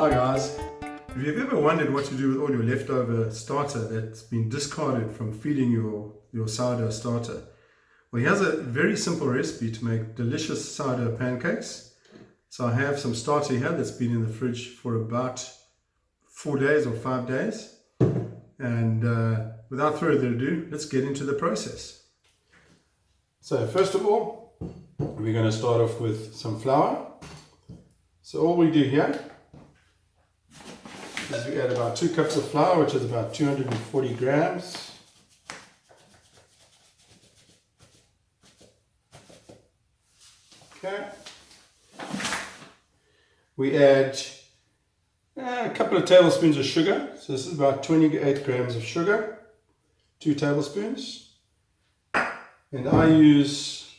Hi guys, if you've ever wondered what to do with all your leftover starter that's been discarded from feeding your sourdough starter, well, here's a very simple recipe to make delicious sourdough pancakes. So I have some starter here that's been in the fridge for about 4 days or 5 days, and without further ado, let's get into the process. So first of all, we're going to start off with some flour. So all we do here is we add about 2 cups of flour, which is about 240 grams. Okay. We add a couple of tablespoons of sugar. So this is about 28 grams of sugar, 2 tablespoons. And I use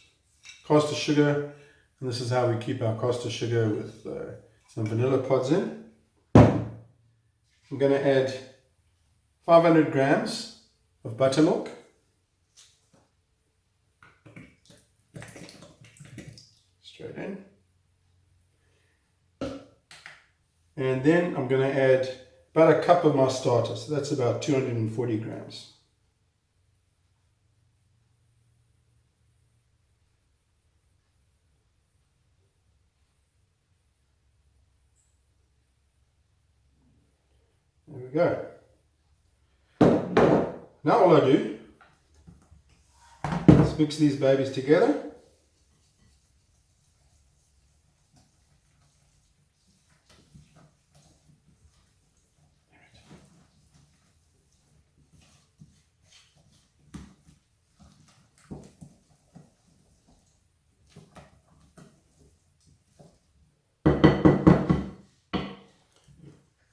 caster sugar, and this is how we keep our caster sugar with some vanilla pods in. I'm going to add 500 grams of buttermilk. Straight in. And then I'm going to add about a cup of my starter, so that's about 240 grams. There we go. Now all I do is mix these babies together.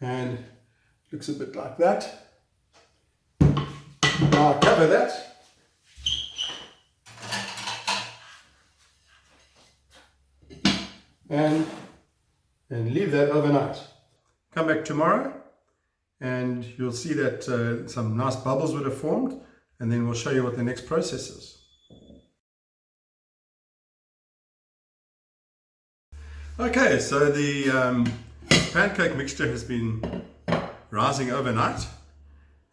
And looks a bit like that. Now I cover that. And leave that overnight. Come back tomorrow and you'll see that some nice bubbles would have formed, and then we'll show you what the next process is. Okay, so the pancake mixture has been rising overnight,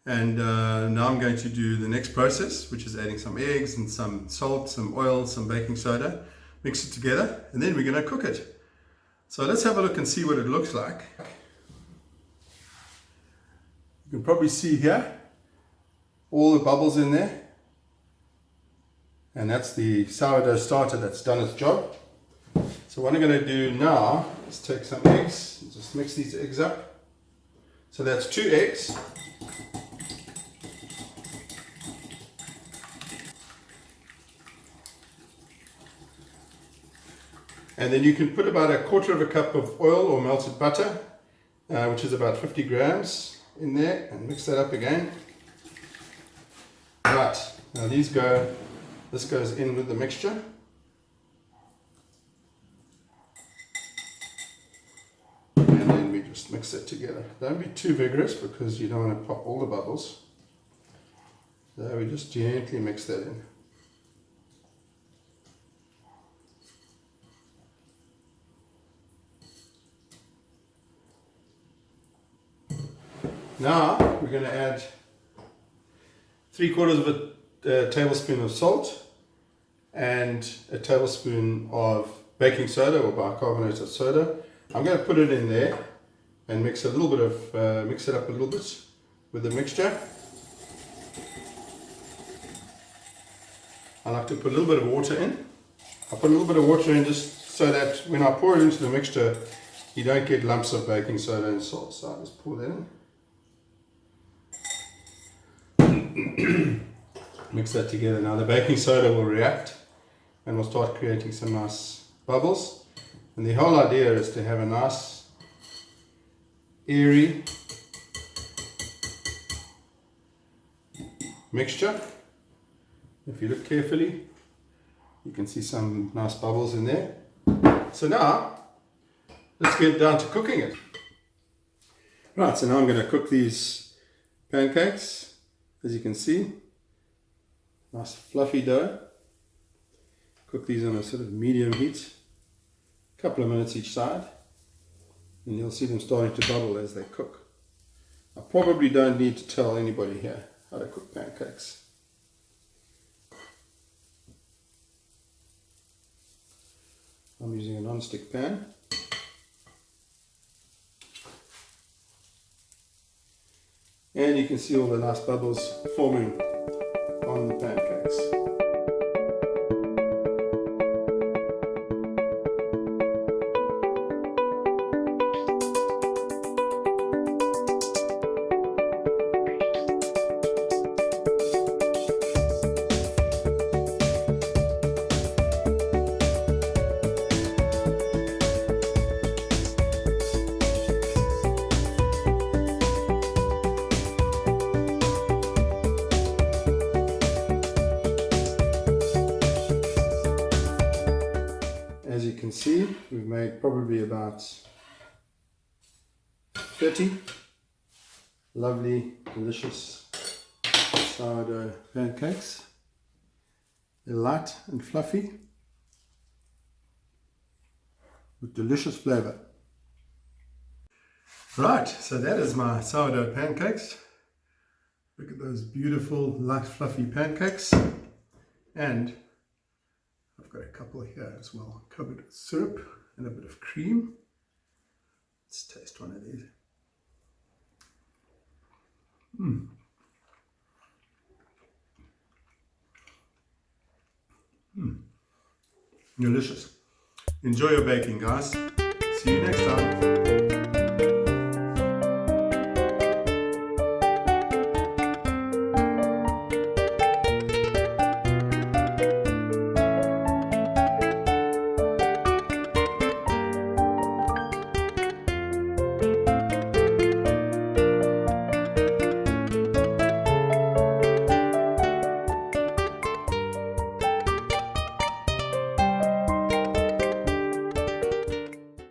and now I'm going to do the next process, which is adding some eggs and some salt, some oil, some baking soda, mix it together, and then we're going to cook it. So let's have a look and see what it looks like. You can probably see here all the bubbles in there, and that's the sourdough starter that's done its job. So what I'm going to do now is take some eggs and just mix these eggs up. So that's 2 eggs. And then you can put about 1/4 cup of oil or melted butter, which is about 50 grams in there, and mix that up again. Right, now this goes in with the mixture. And then we just mix it together. Don't be too vigorous because you don't want to pop all the bubbles. So we just gently mix that in. Now we're going to add 3/4 of a tablespoon of salt and a tablespoon of baking soda or bicarbonate of soda. I'm going to put it in there and mix it up a little bit with the mixture. I like to put a little bit of water in. I put a little bit of water in just so that when I pour it into the mixture, you don't get lumps of baking soda and salt. So I'll just pour that in. Mix that together. Now the baking soda will react and will start creating some nice bubbles, and the whole idea is to have a nice airy mixture. If you look carefully, you can see some nice bubbles in there. So now let's get down to cooking it. Right, so now I'm going to cook these pancakes. As you can see, nice fluffy dough. Cook these on a sort of medium heat, a couple of minutes each side. And you'll see them starting to bubble as they cook. I probably don't need to tell anybody here how to cook pancakes. I'm using a non-stick pan. And you can see all the nice bubbles forming on the pancakes. As you can see, we've made probably about 30 lovely, delicious sourdough pancakes. They're light and fluffy with delicious flavor. Right, so that is my sourdough pancakes. Look at those beautiful, light, fluffy pancakes. And I've got a couple here as well, covered with syrup and a bit of cream. Let's taste one of these. Delicious. Enjoy your baking, guys. See you next time.